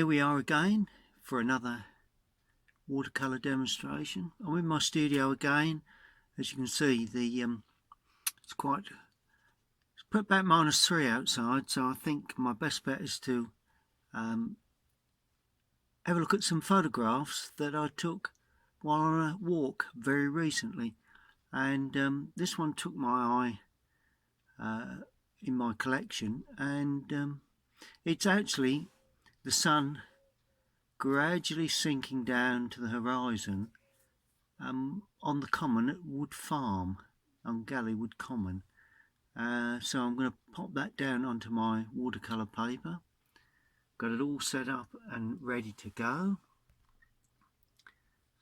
we are again for another watercolour demonstration. I'm in my studio again. As you can see, it's put about -3 outside, so I think my best bet is to have a look at some photographs that I took while on a walk very recently, and this one took my eye in my collection, and it's actually the sun gradually sinking down to the horizon on the common at Wood Farm on Galleywood Common. So I'm going to pop that down onto my watercolour paper. Got it all set up and ready to go.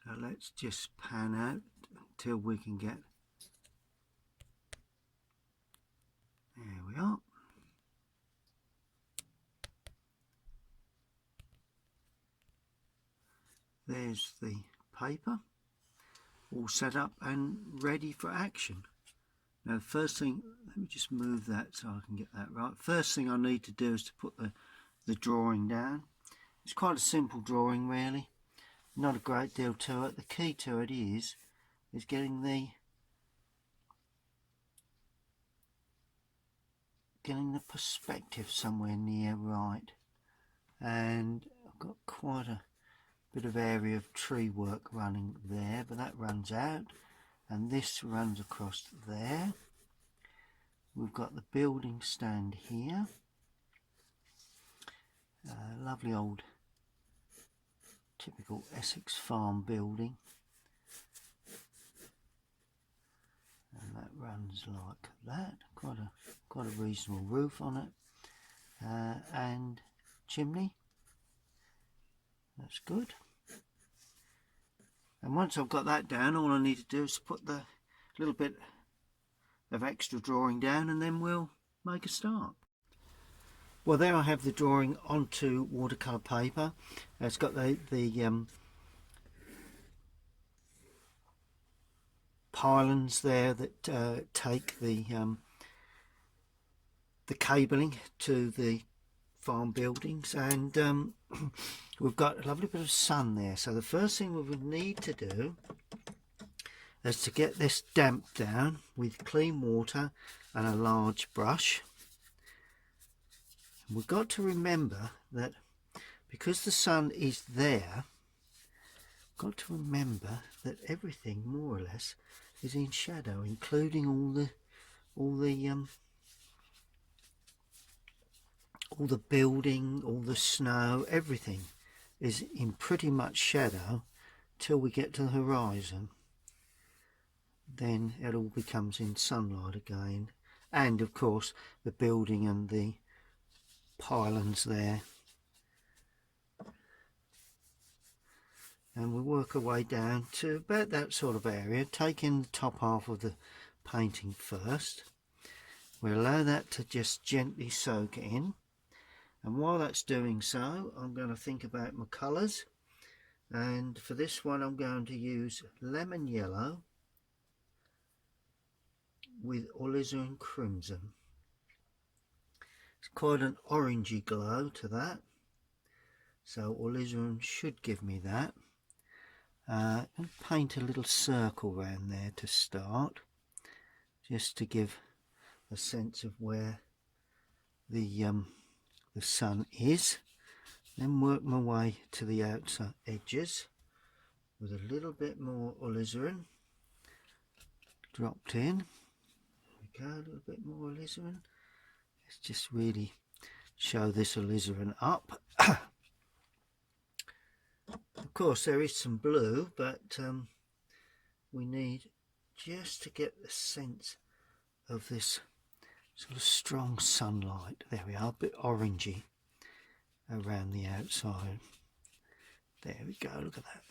So let's just pan out until we can get, there we are. There's the paper all set up and ready for action. Now the first thing, let me just move that so I can get that right. First thing I need to do is to put the drawing down. It's quite a simple drawing really, not a great deal to it. The key to it is getting the perspective somewhere near right, and I've got quite a bit of area of tree work running there, but that runs out, and this runs across there. We've got the building stand here, lovely old typical Essex farm building, and that runs like that. Quite a reasonable roof on it, and chimney. That's good. And once I've got that down, all I need to do is put the little bit of extra drawing down, and then we'll make a start. Well, there I have the drawing onto watercolour paper. It's got the pylons there that take the cabling to the farm buildings, and we've got a lovely bit of sun there. So the first thing we would need to do is to get this damped down with clean water and a large brush. We've got to remember that because the sun is there, we've got to remember that everything more or less is in shadow, including all the building, all the snow, everything is in pretty much shadow till we get to the horizon. Then it all becomes in sunlight again, and of course the building and the pylons there. And we work our way down to about that sort of area, taking the top half of the painting first. We allow that to just gently soak in, and while that's doing so, I'm going to think about my colours, and for this one I'm going to use lemon yellow with alizarin crimson. It's quite an orangey glow to that, so alizarin should give me that. And paint a little circle around there to start, just to give a sense of where the sun is. Then work my way to the outside edges with a little bit more alizarin dropped in. There we go, a little bit more alizarin. Let's just really show this alizarin up. Of course there is some blue, but we need just to get the sense of this sort of strong sunlight. There we are, a bit orangey around the outside. There we go, look at that.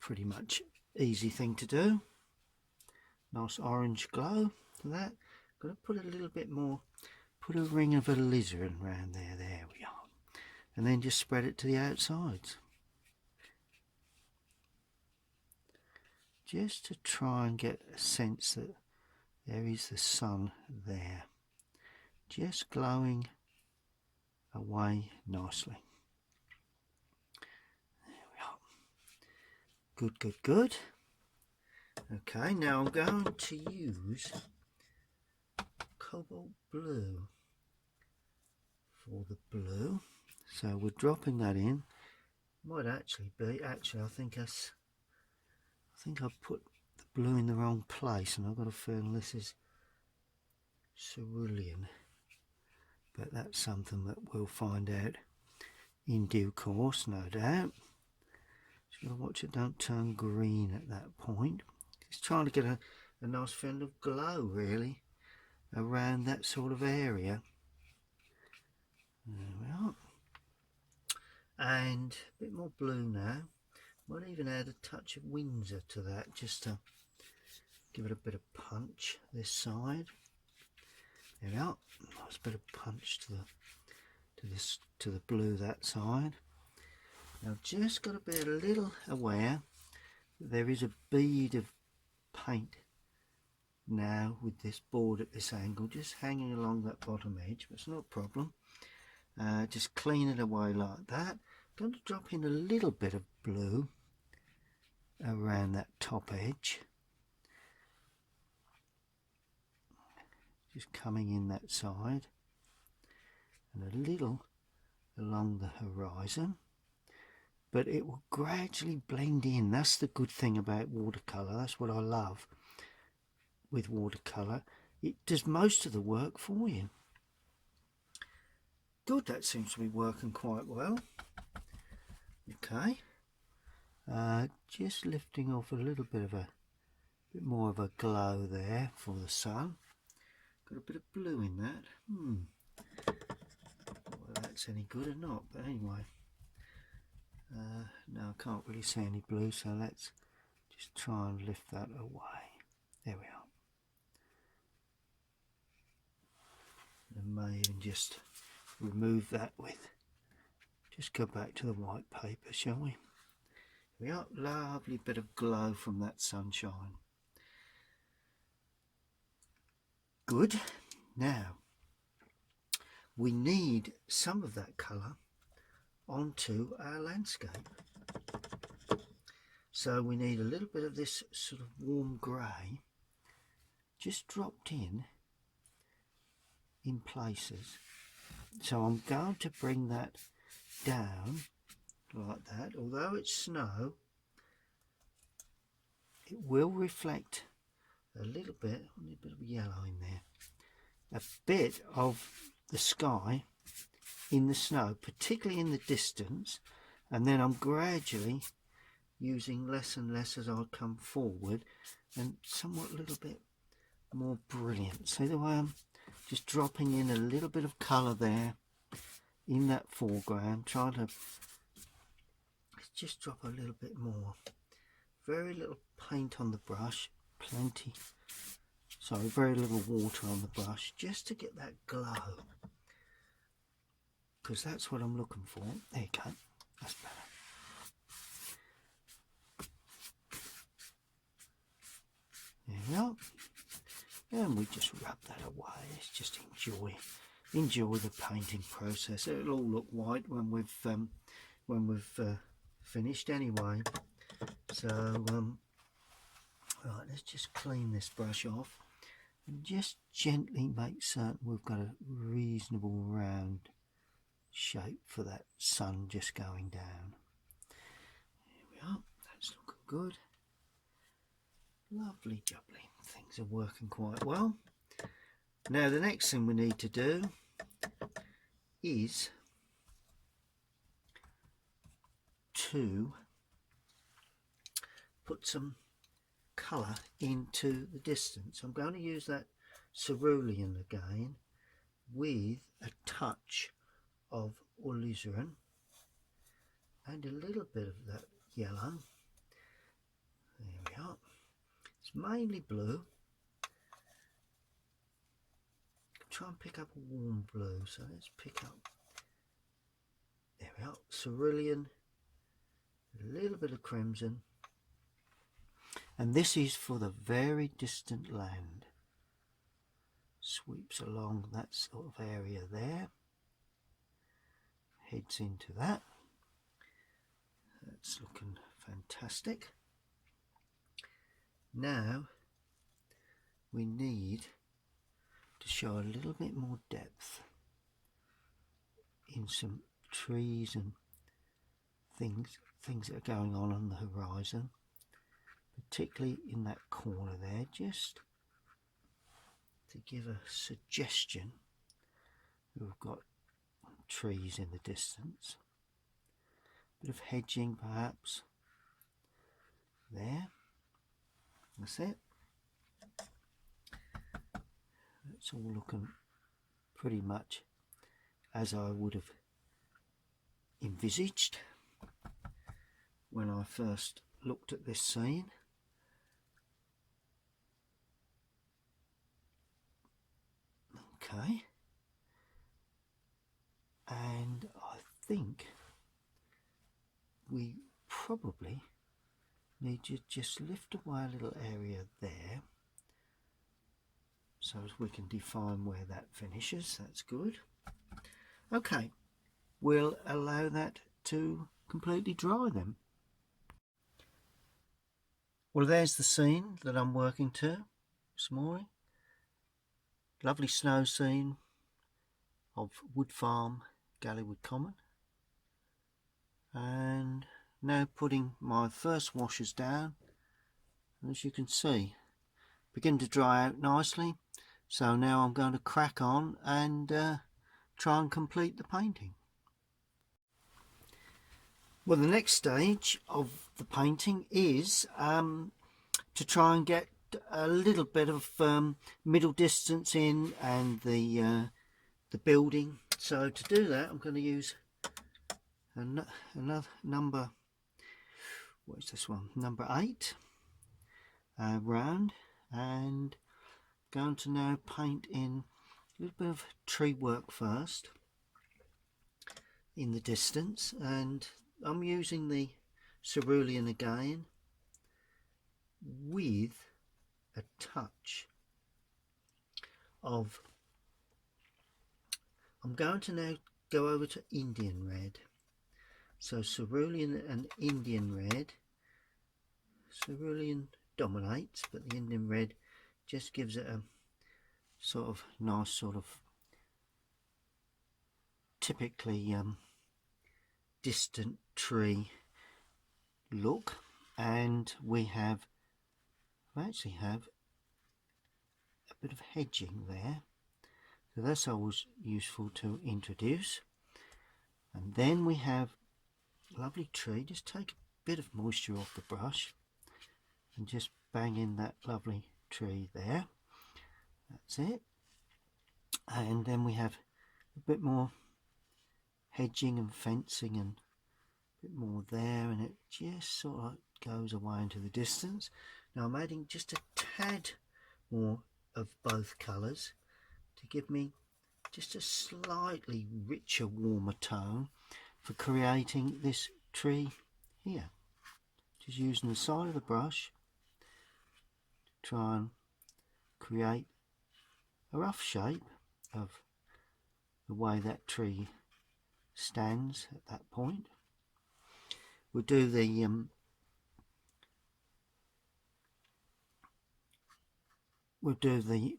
Pretty much easy thing to do. Nice orange glow to that. Got to put a little bit more, put a ring of alizarin around there. There we are. And then just spread it to the outsides. Just to try and get a sense that there is the sun there, just glowing away nicely. Good, good, good. Okay, now I'm going to use cobalt blue for the blue. So we're dropping that in. Might actually be, I think I've put the blue in the wrong place, and I've got a feeling this is cerulean. But that's something that we'll find out in due course, no doubt. Just got to watch it don't turn green at that point. Just trying to get a nice feeling of glow, really, around that sort of area. There we are. And a bit more blue now. Might even add a touch of Windsor to that, just to give it a bit of punch this side. There we are. Nice bit of punch to the blue that side. Now just got to be a little aware that there is a bead of paint now with this board at this angle, just hanging along that bottom edge, but it's not a problem. Just clean it away like that. I'm going to drop in a little bit of blue around that top edge, just coming in that side, and a little along the horizon, but it will gradually blend in. That's the good thing about watercolour. That's what I love with watercolour. It does most of the work for you. Good, that seems to be working quite well. Okay, just lifting off a little bit more of a glow there for the sun. Got a bit of blue in that. Whether that's any good or not, but anyway. No, I can't really see any blue, so let's just try and lift that away. There we are. And may even just remove that with, just go back to the white paper, shall we? Here we are, lovely bit of glow from that sunshine. Good. Now we need some of that colour onto our landscape, so we need a little bit of this sort of warm grey just dropped in places. So I'm going to bring that down like that. Although it's snow, it will reflect a little bit, a bit of yellow in there, a bit of the sky in the snow, particularly in the distance, and then I'm gradually using less and less as I come forward, and somewhat a little bit more brilliant. See the way I'm just dropping in a little bit of colour there in that foreground, trying to just drop a little bit more. Very little paint on the brush, very little water on the brush, just to get that glow, because that's what I'm looking for. There you go, that's better. There we are, and we just rub that away. Let's just enjoy the painting process. It'll all look white when we've finished anyway. So right, let's just clean this brush off and just gently make certain we've got a reasonable round shape for that sun just going down. Here we are, that's looking good. Lovely jubbly, things are working quite well. Now the next thing we need to do is to put some colour into the distance. I'm going to use that cerulean again with a touch of alizarin and a little bit of that yellow. There we are. It's mainly blue. Try and pick up a warm blue, so let's pick up, there we are, cerulean, a little bit of crimson, and this is for the very distant land. Sweeps along that sort of area there, heads into that. That's looking fantastic. Now we need to show a little bit more depth in some trees and things that are going on the horizon, particularly in that corner there, just to give a suggestion. We've got trees in the distance, bit of hedging perhaps there. That's it. It's all looking pretty much as I would have envisaged when I first looked at this scene. Okay, and I think we probably need to just lift away a little area there so as we can define where that finishes. That's good. Okay, we'll allow that to completely dry then. Well, there's the scene that I'm working to this morning. Lovely snow scene of Wood Farm, Galleywood Common. And now putting my first washers down. As you can see, begin to dry out nicely. So now I'm going to crack on and try and complete the painting. Well, the next stage of the painting is to try and get a little bit of middle distance in and the building. So to do that, I'm going to use another number. What is this one? Number 8 round, and going to now paint in a little bit of tree work first in the distance, and I'm using the cerulean again with a touch of, I'm going to now go over to Indian red. So cerulean and Indian red. Cerulean dominates, but the Indian red just gives it a sort of nice sort of typically distant tree look. And we actually have a bit of hedging there, so that's always useful to introduce. And then we have a lovely tree. Just take a bit of moisture off the brush and just bang in that lovely tree there. That's it. And then we have a bit more hedging and fencing and a bit more there, and it just sort of goes away into the distance. Now I'm adding just a tad more of both colours to give me just a slightly richer, warmer tone for creating this tree here. Just using the side of the brush to try and create a rough shape of the way that tree stands at that point. We'll do the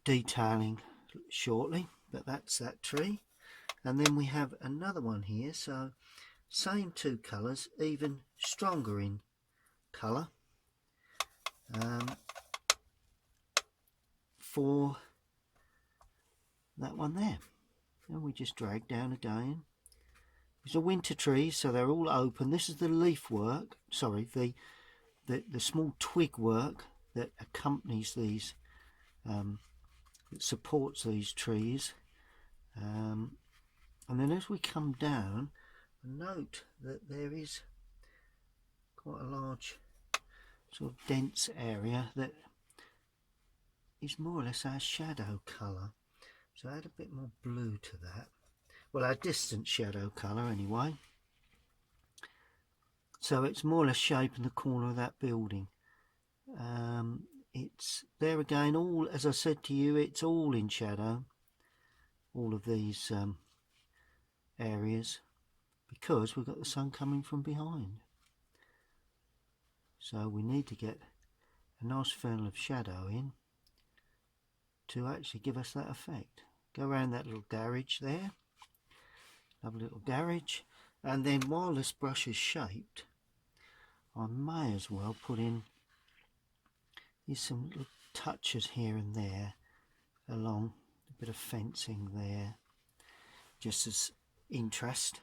detailing shortly, but that's that tree. And then we have another one here, so same two colours, even stronger in colour, for that one there. And we just drag down again. It's a winter tree, so they're all open. This is the leaf work, sorry, the small twig work that accompanies these, that supports these trees. And then as we come down, note that there is quite a large sort of dense area that is more or less our shadow colour. So add a bit more blue to that. Well, our distant shadow colour anyway. So it's more or less shaping the corner of that building. It's there again, all, as I said to you, it's all in shadow, all of these areas, because we've got the sun coming from behind. So we need to get a nice film of shadow in to actually give us that effect. Go around that little garage there, lovely little garage, and then while this brush is shaped, I may as well put in some little touches here and there along a bit of fencing there, just as interest.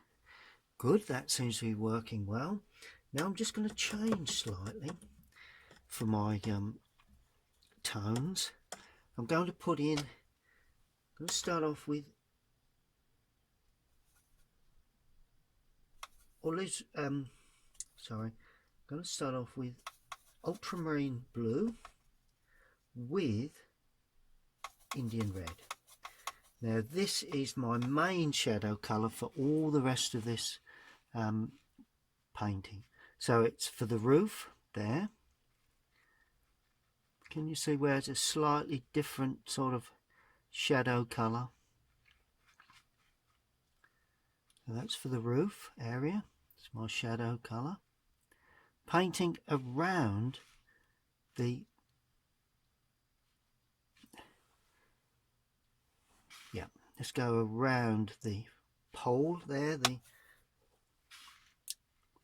Good, that seems to be working well. Now I'm just going to change slightly for my tones. I'm going to start off with, I'm going to start off with ultramarine blue with Indian red. Now this is my main shadow colour for all the rest of this painting. So it's for the roof there. Can you see where it's a slightly different sort of shadow colour? So that's for the roof area. It's my shadow colour. Painting around let's go around the pole there,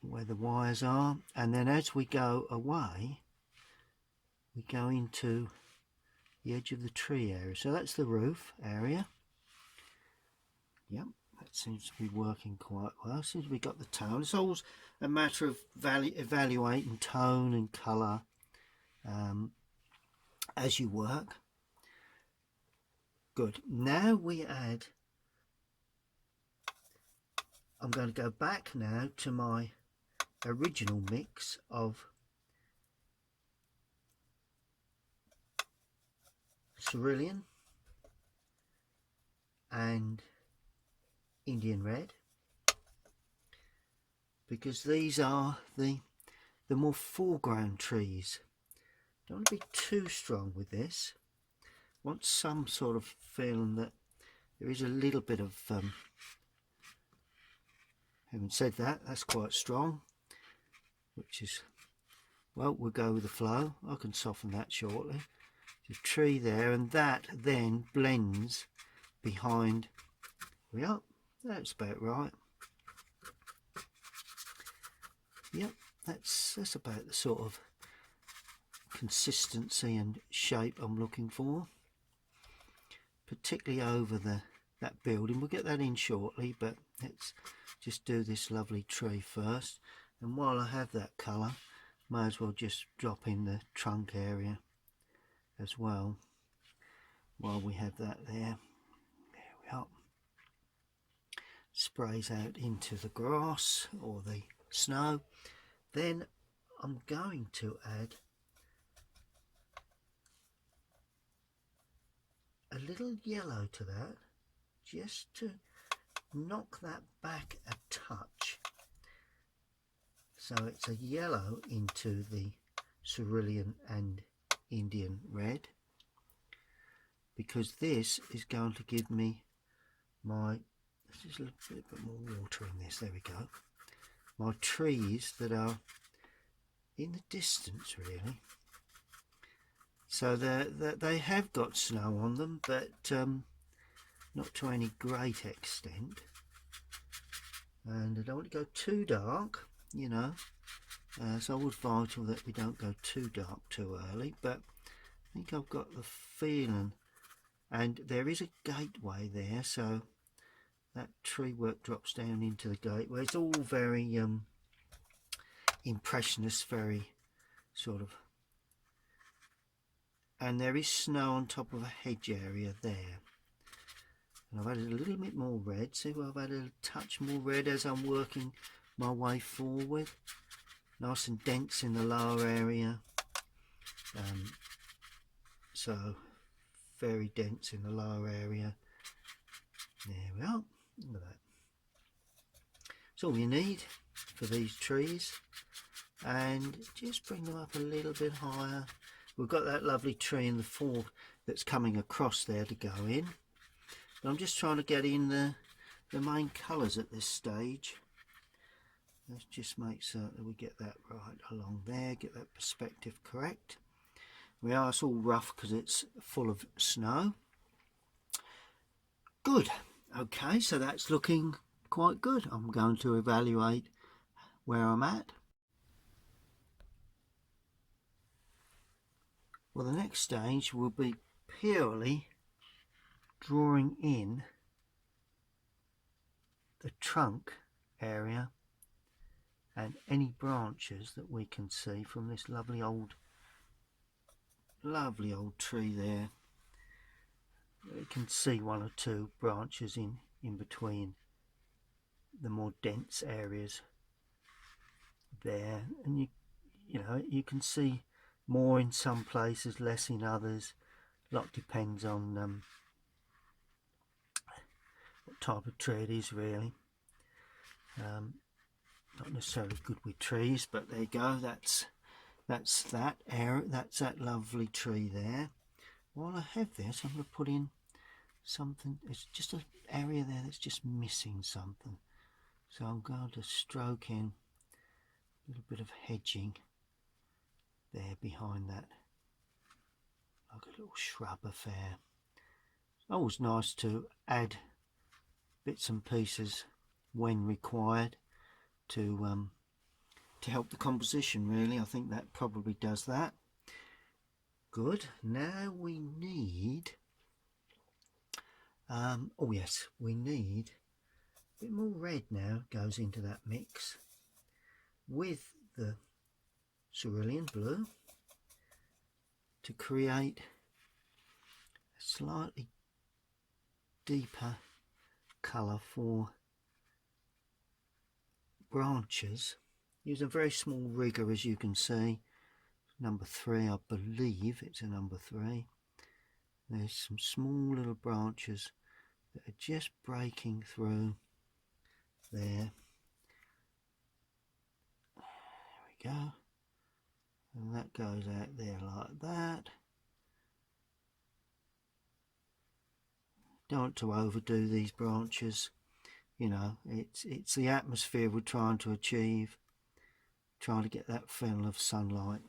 where the wires are, and then as we go away we go into the edge of the tree area. So that's the roof area. Yep, that seems to be working quite well. Seems we got the tone. It's always a matter of evaluating tone and colour as you work. Good. Now we add, I'm going to go back now to my original mix of cerulean and Indian red, because these are the more foreground trees. Don't want to be too strong with this. Want some sort of feeling that there is a little bit of having said that, that's quite strong, which is, well, we'll go with the flow. I can soften that shortly. The tree there, and that then blends behind. Yep, that's about right. Yep, that's about the sort of consistency and shape I'm looking for, particularly over that building. We'll get that in shortly, but let's just do this lovely tree first. And while I have that colour, may as well just drop in the trunk area as well while we have that there. There we are. Sprays out into the grass or the snow. Then I'm going to add a little yellow to that, just to knock that back a touch. So it's a yellow into the cerulean and Indian red, because this is going to give me my, let's just a little bit more water in this, there we go, my trees that are in the distance really. So they have got snow on them, but not to any great extent. And I don't want to go too dark, you know, so I would vital that we don't go too dark too early, but I think I've got the feeling. And there is a gateway there, so that tree work drops down into the gateway. It's all very impressionist, very sort of, and there is snow on top of a hedge area there. And I've added a little bit more red. See where I've added a touch more red as I'm working my way forward. Nice and dense in the lower area. So very dense in the lower area. There we are. Look at that. That's all you need for these trees. And just bring them up a little bit higher. We've got that lovely tree in the fork that's coming across there to go in. But I'm just trying to get in the main colours at this stage. Let's just make certain that we get that right along there, get that perspective correct. we are. It's all rough because it's full of snow. Good. Okay, so that's looking quite good. I'm going to evaluate where I'm at. Well, the next stage will be purely drawing in the trunk area and any branches that we can see from this lovely old tree there. You can see one or two branches in between the more dense areas there, and you can see more in some places, less in others. A lot depends on what type of tree it is, really. Not necessarily good with trees, but there you go. That's that area. That's that lovely tree there. While I have this, I'm going to put in something. It's just an area there that's just missing something. So I'm going to stroke in a little bit of hedging there behind that, like a little shrub affair. It's always nice to add bits and pieces when required to help the composition, really. I think that probably does that. Good. Now we need oh yes, we need a bit more red now goes into that mix with the cerulean blue to create a slightly deeper colour for branches. Use a very small rigger, as you can see. Number 3, I believe it's a number 3. There's some small little branches that are just breaking through there. There we go. And that goes out there like that. Don't want to overdo these branches. You know, it's the atmosphere we're trying to achieve. Trying to get that feel of sunlight.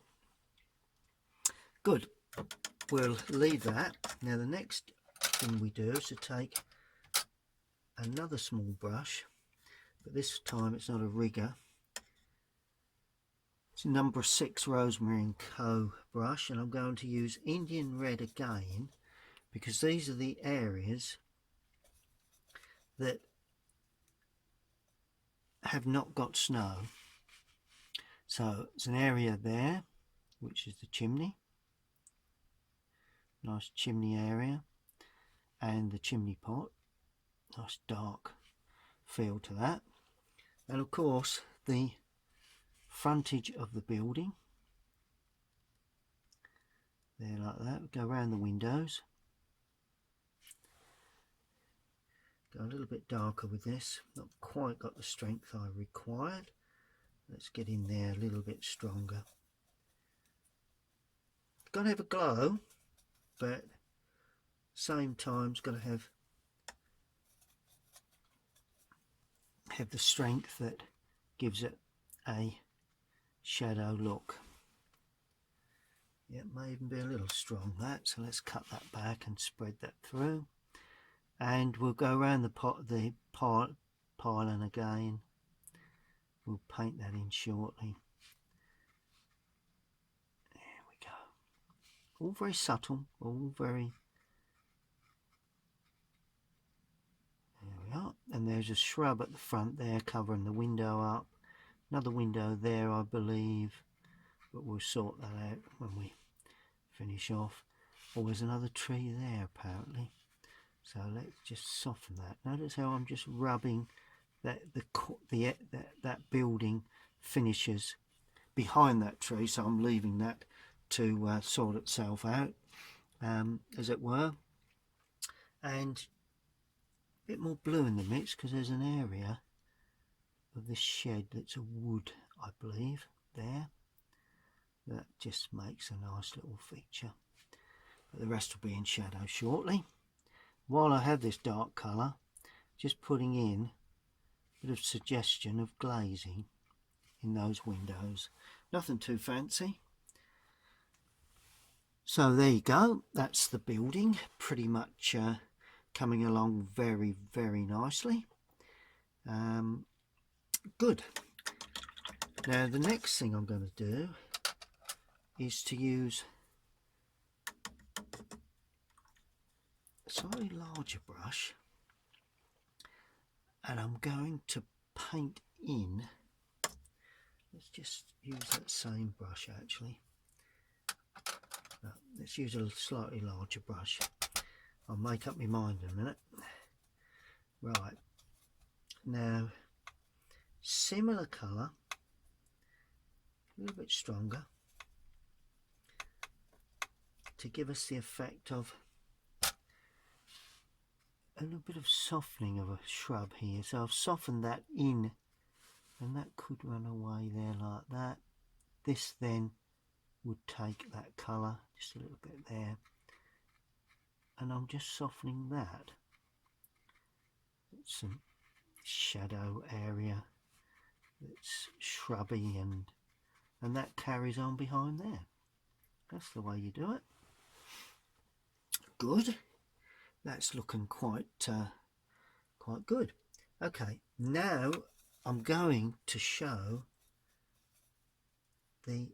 Good. We'll leave that. Now the next thing we do is to take another small brush, but this time it's not a rigger. It's a number 6 Rosemary & Co brush, and I'm going to use Indian Red again because these are the areas that have not got snow. So it's an area there, which is the chimney. Nice chimney area, and the chimney pot. Nice dark feel to that. And of course the frontage of the building. There like that. We go around the windows. Go a little bit darker with this. Not quite got the strength I required. Let's get in there a little bit stronger. Got to have a glow, but same time it's got to have the strength that gives it a shadow look. Yeah, it may even be a little strong, that, so let's cut that back and spread that through. And we'll go around the pylon again. We'll paint that in shortly. There we go. All very subtle, all very... There we are. And there's a shrub at the front there covering the window up. Another window there, I believe, but we'll sort that out when we finish off. Oh, there's another tree there apparently. So let's just soften that. Notice how I'm just rubbing that building finishes behind that tree, so I'm leaving that to sort itself out, as it were. And a bit more blue in the mix because there's an area of this shed that's a wood, I believe, there. That just makes a nice little feature. But the rest will be in shadow shortly. While I have this dark colour, just putting in a bit of suggestion of glazing in those windows. Nothing too fancy. So there you go, that's the building, pretty much coming along very, very nicely. Good. Now the next thing I'm going to do is to use a slightly larger brush, and I'm going to paint in. Let's just use that same brush actually. No, let's use a slightly larger brush. I'll make up my mind in a minute. Right, now similar colour, a little bit stronger, to give us the effect of a little bit of softening of a shrub here. So I've softened that in, and that could run away there like that. This then would take that colour just a little bit there, and I'm just softening that. It's some shadow area that's shrubby, and that carries on behind there. That's the way you do it. Good. That's looking quite good. Okay, now I'm going to show the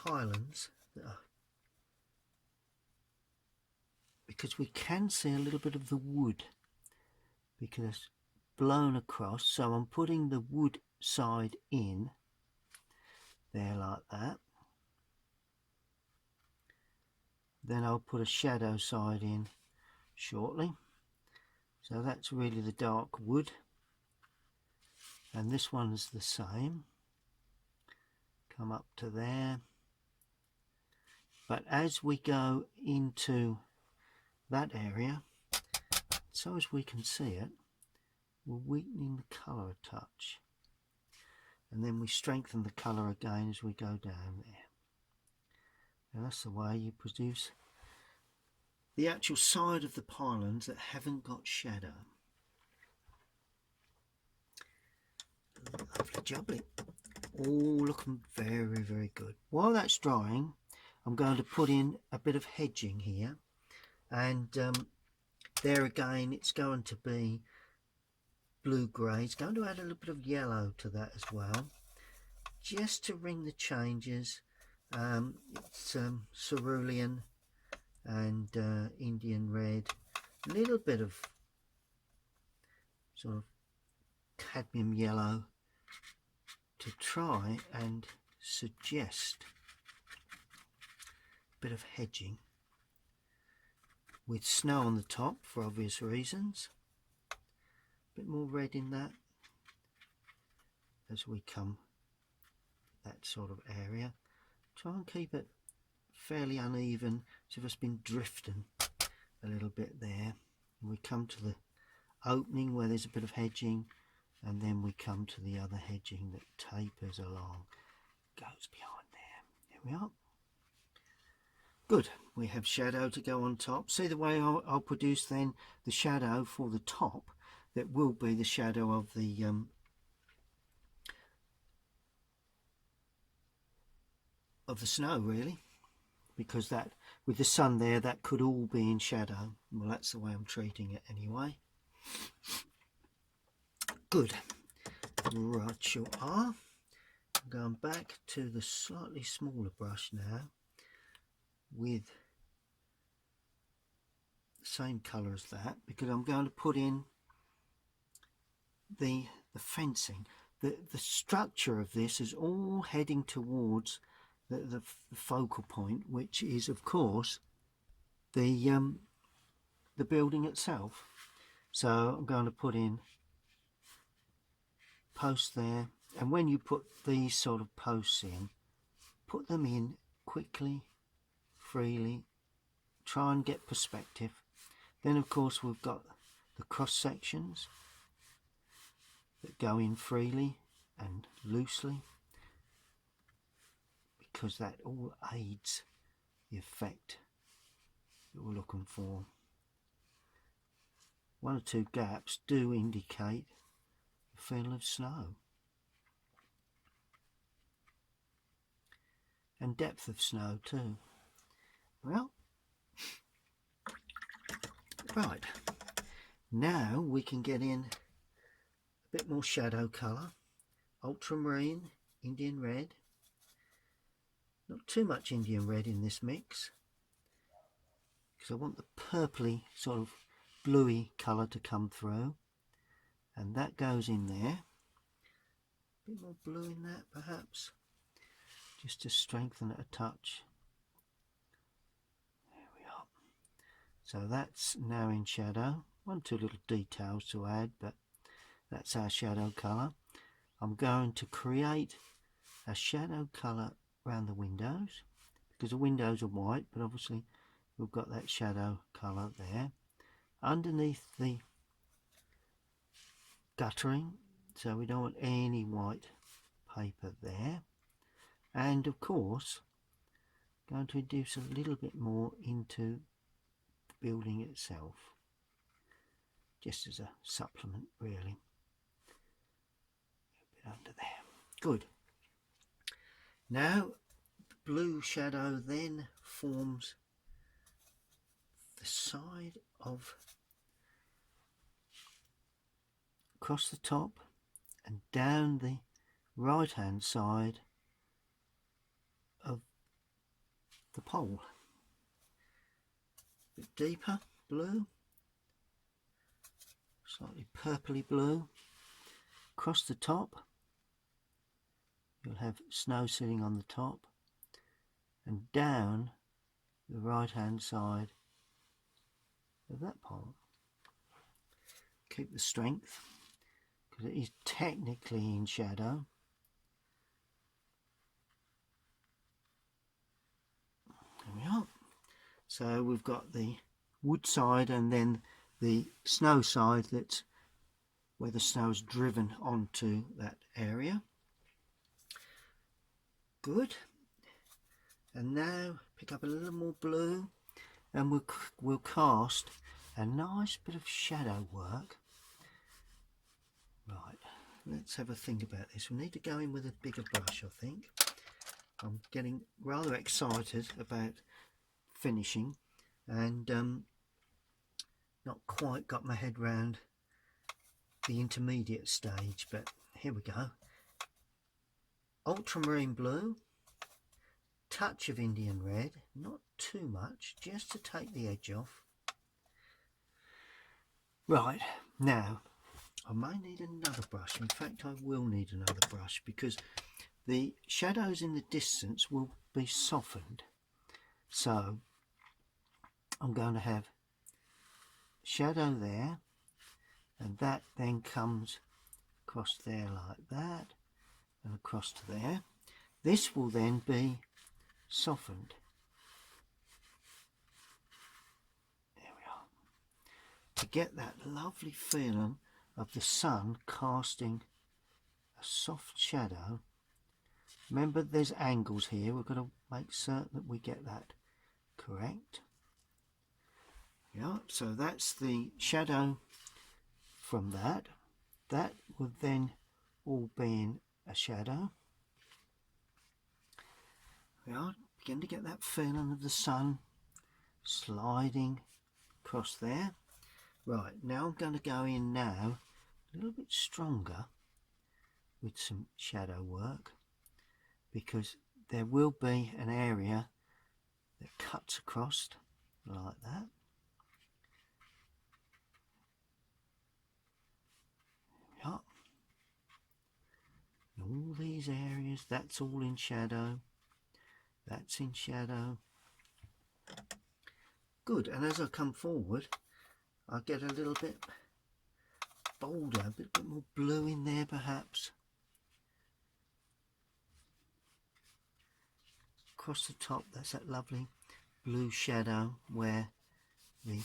pylons that are, because we can see a little bit of the wood because it's blown across. So I'm putting the wood side in there like that. Then I'll put a shadow side in shortly. So that's really the dark wood, and this one's the same. Come up to there, but as we go into that area, so as we can see it, we're weakening the colour a touch, and then we strengthen the colour again as we go down there. And that's the way you produce the actual side of the pylons that haven't got shadow. Lovely jubbly. All looking very, very good. While that's drying, I'm going to put in a bit of hedging here, and there again it's going to be blue-grey. It's going to add a little bit of yellow to that as well, just to ring the changes. It's cerulean and Indian red, a little bit of sort of cadmium yellow to try and suggest a bit of hedging, with snow on the top for obvious reasons. A bit more red in that as we come that sort of area. Try and keep it fairly uneven, so it's been drifting a little bit there. And we come to the opening where there's a bit of hedging, and then we come to the other hedging that tapers along, goes behind there. There we are. Good. We have shadow to go on top. See the way I'll produce then the shadow for the top that will be the shadow of the snow, really, because that, with the sun there, that could all be in shadow. Well, that's the way I'm treating it anyway. Good. Right you are. I'm going back to the slightly smaller brush now with the same colour as that, because I'm going to put in the fencing. The structure of this is all heading towards the focal point, which is of course the building itself. So I'm going to put in posts there, and when you put these sort of posts in, put them in quickly, freely, try and get perspective. Then of course we've got the cross sections that go in freely and loosely, because that all aids the effect that we're looking for. One or two gaps do indicate the feel of snow. and depth of snow too. Well, right, now we can get in a bit more shadow colour. Ultramarine, Indian red. Not too much Indian red in this mix, because I want the purpley sort of bluey colour to come through, and that goes in there. A bit more blue in that perhaps, just to strengthen it a touch. There we are. So that's now in shadow. 1 or 2 little details to add, but that's our shadow colour. I'm going to create a shadow colour around the windows, because the windows are white, but obviously we've got that shadow colour there. Underneath the guttering, so we don't want any white paper there. And of course, going to introduce a little bit more into the building itself, just as a supplement really. A bit under there. Good. Now the blue shadow then forms the side of across the top and down the right hand side of the pole. A bit deeper blue, slightly purpley blue. Across the top you'll have snow sitting on the top, and down the right hand side of that pole. Keep the strength, because it is technically in shadow. There we are. So we've got the wood side and then the snow side, that's where the snow is driven onto that area. Good. And now pick up a little more blue, and we'll cast a nice bit of shadow work. Right, let's have a think about this. We need to go in with a bigger brush, I think. I'm getting rather excited about finishing, and not quite got my head round the intermediate stage, but here we go. Ultramarine blue, touch of Indian red, not too much, just to take the edge off. Right, now I may need another brush. In fact, I will need another brush, because the shadows in the distance will be softened. So I'm going to have shadow there, and that then comes across there like that, and across to there. This will then be softened. There we are. To get that lovely feeling of the sun casting a soft shadow. Remember, there's angles here. We've got to make certain that we get that correct. Yeah, so that's the shadow from that. That would then all be in a shadow. We are beginning to get that feeling of the sun sliding across there. Right, now I'm going to go in now a little bit stronger with some shadow work, because there will be an area that cuts across like that. There we are. And all these areas, that's all in shadow. That's in shadow. Good, and as I come forward, I get a little bit bolder, a bit more blue in there perhaps. Across the top, that's that lovely blue shadow where the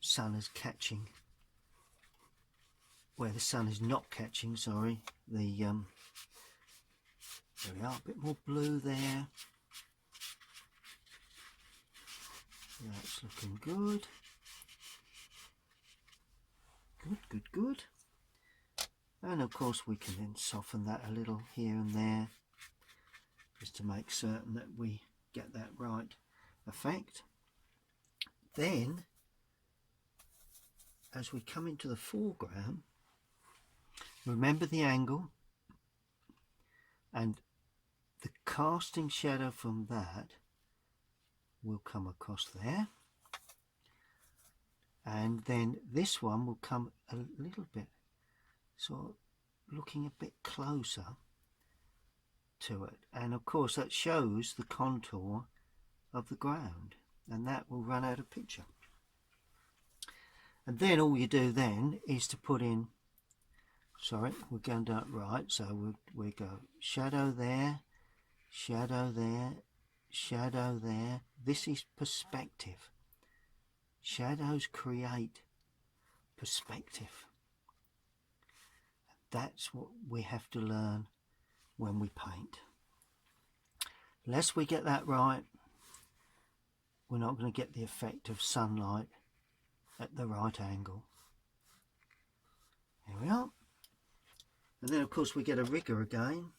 sun is catching, where the sun is not catching, sorry, the there we are, a bit more blue there. That's looking good. Good. And of course we can then soften that a little here and there. just to make certain that we get that right effect. Then as we come into the foreground, remember the angle, and the casting shadow from that will come across there, and then this one will come a little bit, sort of looking a bit closer to it, and of course that shows the contour of the ground, and that will run out of picture. And then all you do then is to put in, sorry, we're going down right, so we go shadow there, shadow there, shadow there. This is perspective. Shadows create perspective. That's what we have to learn when we paint. Unless we get that right, we're not going to get the effect of sunlight at the right angle. There we are. And then of course we get a rigger again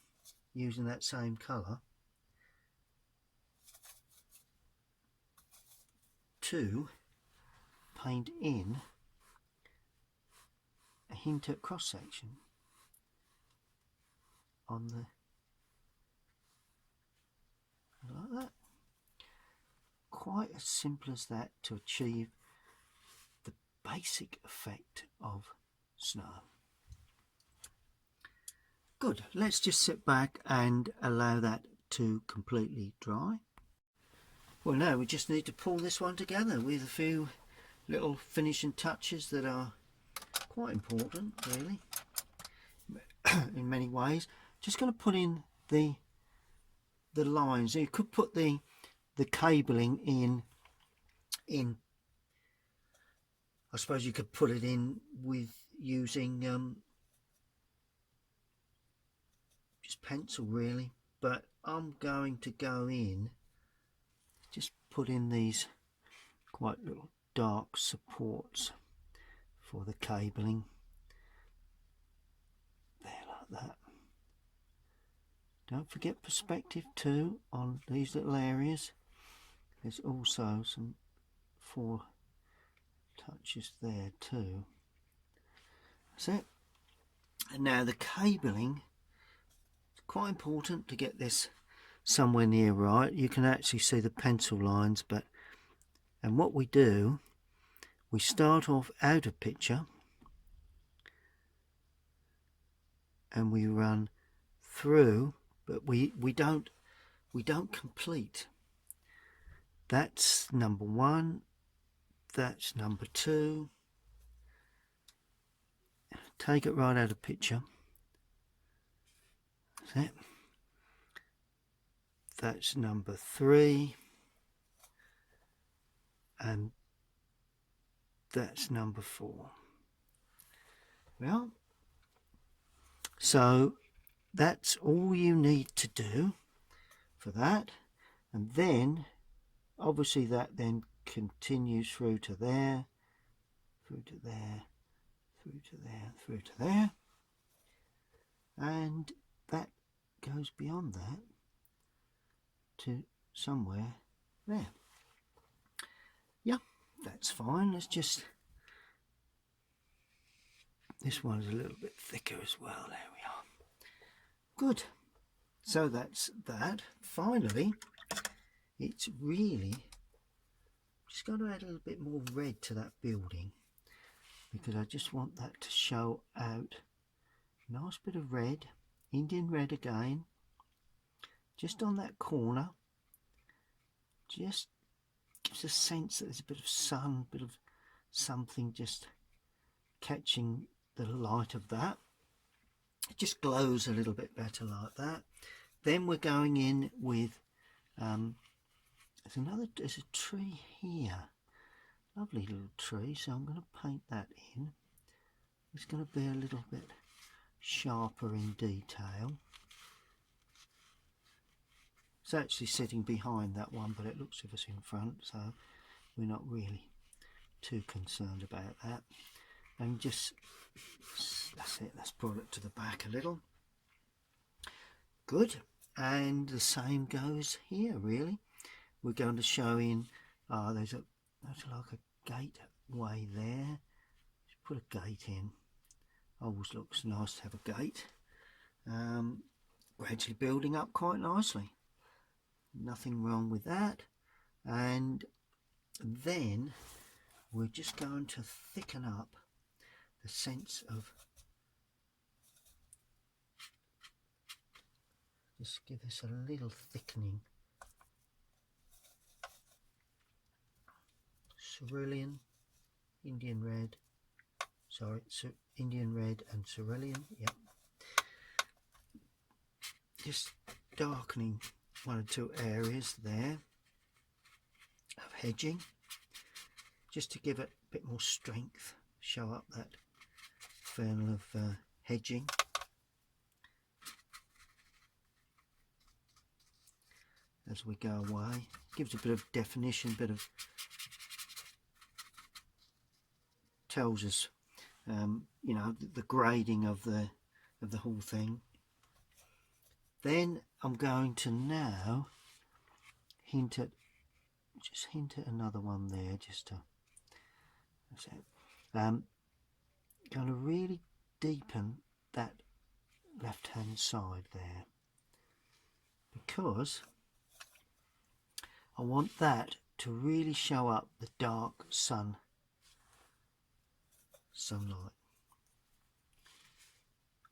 using that same colour to paint in a hint at cross section on the, like that. Quite as simple as that to achieve the basic effect of snow. Good, let's just sit back and allow that to completely dry. Well, now we just need to pull this one together with a few little finishing touches that are quite important, really, in many ways. Just going to put in the lines. You could put the cabling in, I suppose you could put it in with using just pencil really, but I'm going to go in, just put in these quite little dark supports for the cabling there, like that. Don't forget perspective too on these little areas. There's also some 4 touches there too. That's it. And now the cabling, it's quite important to get this somewhere near right. You can actually see the pencil lines, and what we do, we start off out of picture and we run through, but we don't complete. That's number 1, that's number 2. Take it right out of picture. That's it. That's number 3, and that's number 4. Well, so that's all you need to do for that, and then obviously that then continues through to there, through to there, through to there, through to there, and that goes beyond that to somewhere there. Yeah, that's fine. Let's just, this one is a little bit thicker as well. There we are. Good. So that's that. Finally, it's really just got to add a little bit more red to that building, because I just want that to show out. Nice bit of red, Indian red again, just on that corner. Just gives a sense that there's a bit of sun, a bit of something just catching the light of that. It just glows a little bit better like that. Then we're going in with there's a tree here, lovely little tree, so I'm going to paint that in. It's going to be a little bit sharper in detail. It's actually sitting behind that one, but it looks as if it's in front, so we're not really too concerned about that. And just, that's it, let's pull it to the back a little. Good. and the same goes here really. We're going to show in, there's like a gateway there. Just put a gate in. Always looks nice to have a gate. Gradually building up quite nicely. Nothing wrong with that. And then we're just going to thicken up the sense of, just give this a little thickening. Cerulean, Indian red, sorry, Indian red and cerulean, yep. Just darkening one or two areas there of hedging, just to give it a bit more strength, show up that fernal of hedging. As we go away, gives a bit of definition, bit of tells us, you know, the grading of the whole thing. Then I'm going to now hint at another one there, just to, that's it. Going to really deepen that left hand side there, because I want that to really show up the dark sunlight,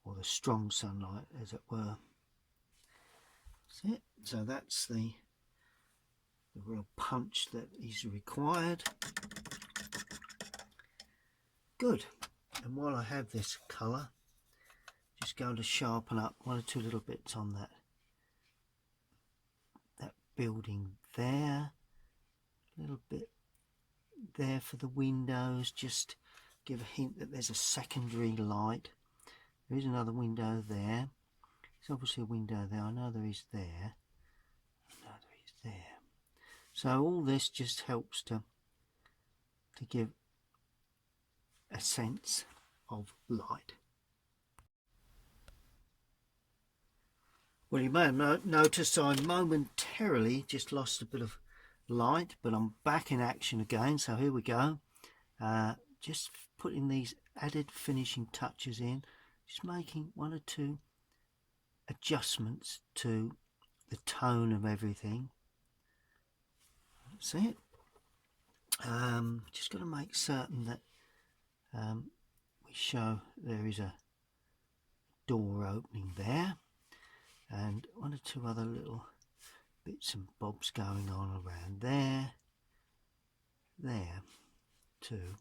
or the strong sunlight as it were. That's it. So that's the real punch that is required. Good. And while I have this colour, just going to sharpen up one or two little bits on that building there, a little bit there for the windows, just give a hint that there's a secondary light. There is another window there. There's obviously a window there. I know there is there. I know there is there. So all this just helps to give a sense of light. Well, you may have noticed I momentarily just lost a bit of light, but I'm back in action again. So here we go. Just putting these added finishing touches in, just making one or two adjustments to the tone of everything. That's it. Just got to make certain that we show there is a door opening there, and one or two other little bits and bobs going on around there too,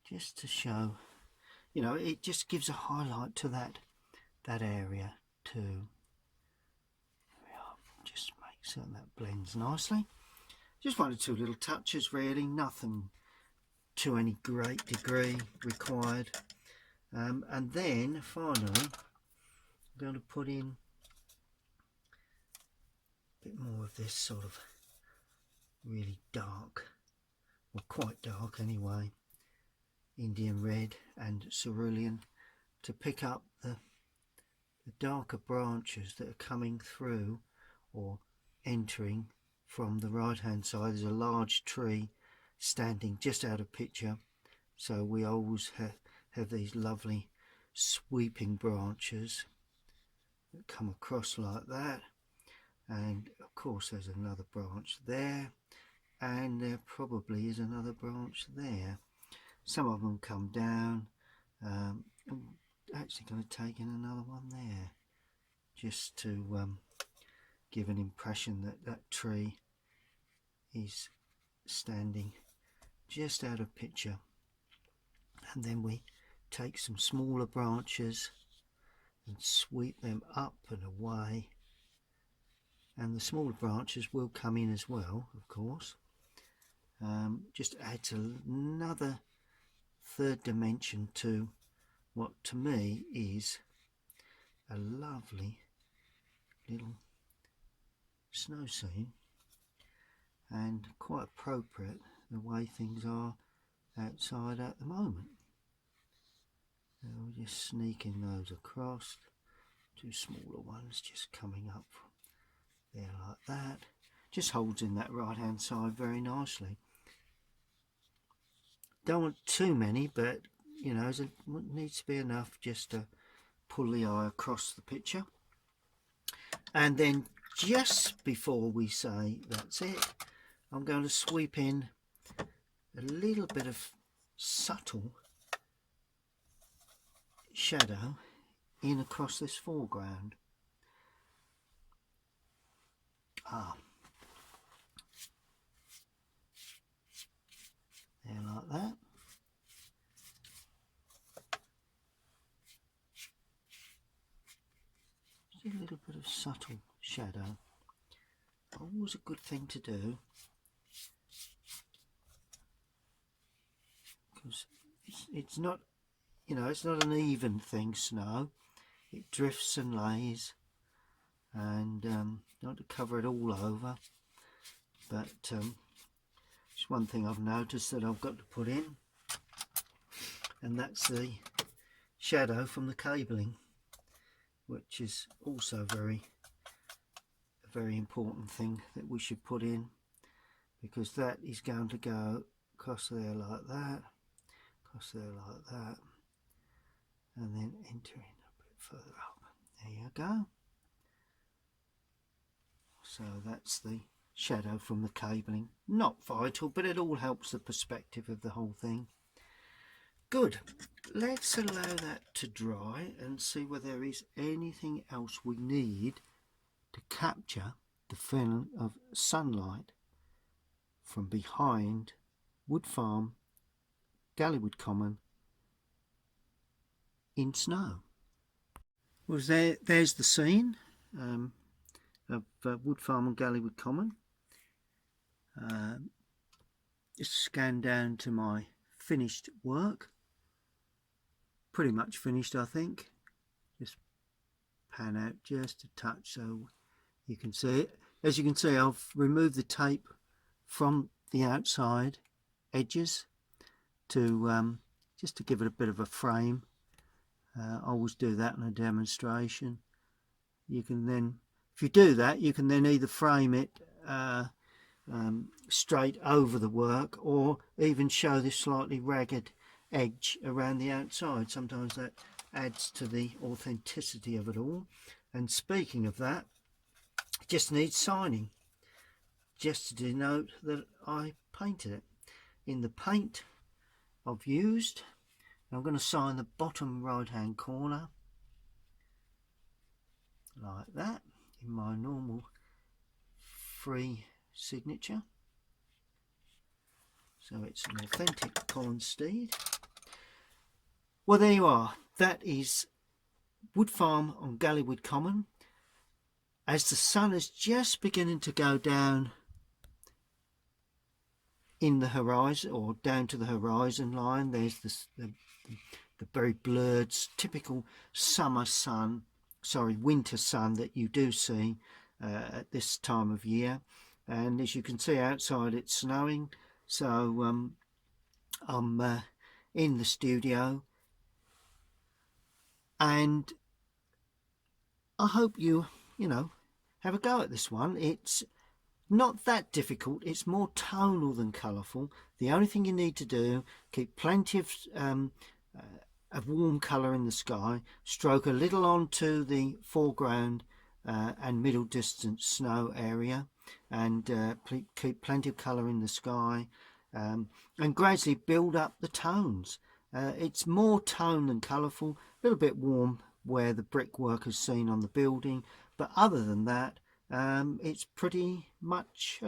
just to show, you know, it just gives a highlight to that area too. There we are. Just make certain that blends nicely. Just one or two little touches really, nothing to any great degree required. And then finally I'm going to put in a bit more of this sort of really dark, or quite dark anyway, Indian red and cerulean, to pick up the darker branches that are coming through or entering from the right hand side. There's a large tree standing just out of picture, so we always have these lovely sweeping branches that come across like that, and of course there's another branch there, and there probably is another branch there. Some of them come down. I'm actually going to take in another one there, just to give an impression that that tree is standing just out of picture. And then we take some smaller branches and sweep them up and away, and the smaller branches will come in as well, of course. Just adds another third dimension to what to me is a lovely little snow scene, and quite appropriate the way things are outside at the moment. So we're just sneaking those across, 2 smaller ones just coming up there like that. Just holds in that right hand side very nicely. Don't want too many, but you know, it needs to be enough just to pull the eye across the picture. And then just before we say that's it, I'm going to sweep in a little bit of subtle shadow in across this foreground. There like that. Just a little bit of subtle shadow. Always a good thing to do, because it's not, you know, it's not an even thing, snow. It drifts and lays, and not to cover it all over, but it's one thing I've noticed that I've got to put in, and that's the shadow from the cabling, which is also a very important thing that we should put in, because that is going to go across there like that, across there like that, and then enter in a bit further up. There you go. So that's the shadow from the cabling. Not vital, but it all helps the perspective of the whole thing. Good. Let's allow that to dry and see whether there is anything else we need to capture the feeling of sunlight from behind Wood Farm, Galleywood Common in snow. Well, there's the scene of Wood Farm and Galleywood Common. Just scan down to my finished work. Pretty much finished, I think. Just pan out just a touch so you can see it. As you can see, I've removed the tape from the outside edges to just to give it a bit of a frame. I always do that in a demonstration. You can then, if you do that, you can then either frame it straight over the work, or even show this slightly ragged edge around the outside. Sometimes that adds to the authenticity of it all. And speaking of that, it just needs signing, just to denote that I painted it. In the paint I've used, I'm going to sign the bottom right hand corner like that in my normal free signature, so it's an authentic Colinsteedart. Well, there you are. That is Wood Farm on Galleywood Common. As the sun is just beginning to go down in the horizon, or down to the horizon line, there's the very blurred, typical summer sun, sorry, winter sun that you do see at this time of year. And as you can see outside, it's snowing, so I'm in the studio, and I hope you know, have a go at this one. It's not that difficult. It's more tonal than colourful. The only thing you need to do, keep plenty of warm colour in the sky, stroke a little onto the foreground and middle distance snow area, and keep plenty of colour in the sky, and gradually build up the tones. It's more tone than colourful, a little bit warm where the brickwork is seen on the building, but other than that, it's pretty much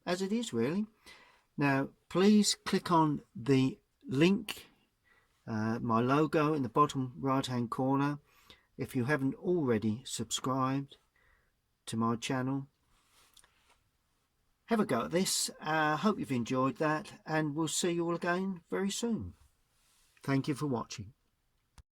as it is, really. Now please click on the link, my logo in the bottom right hand corner, if you haven't already subscribed to my channel. Have a go at this. Hope you've enjoyed that, and we'll see you all again very soon. Thank you for watching.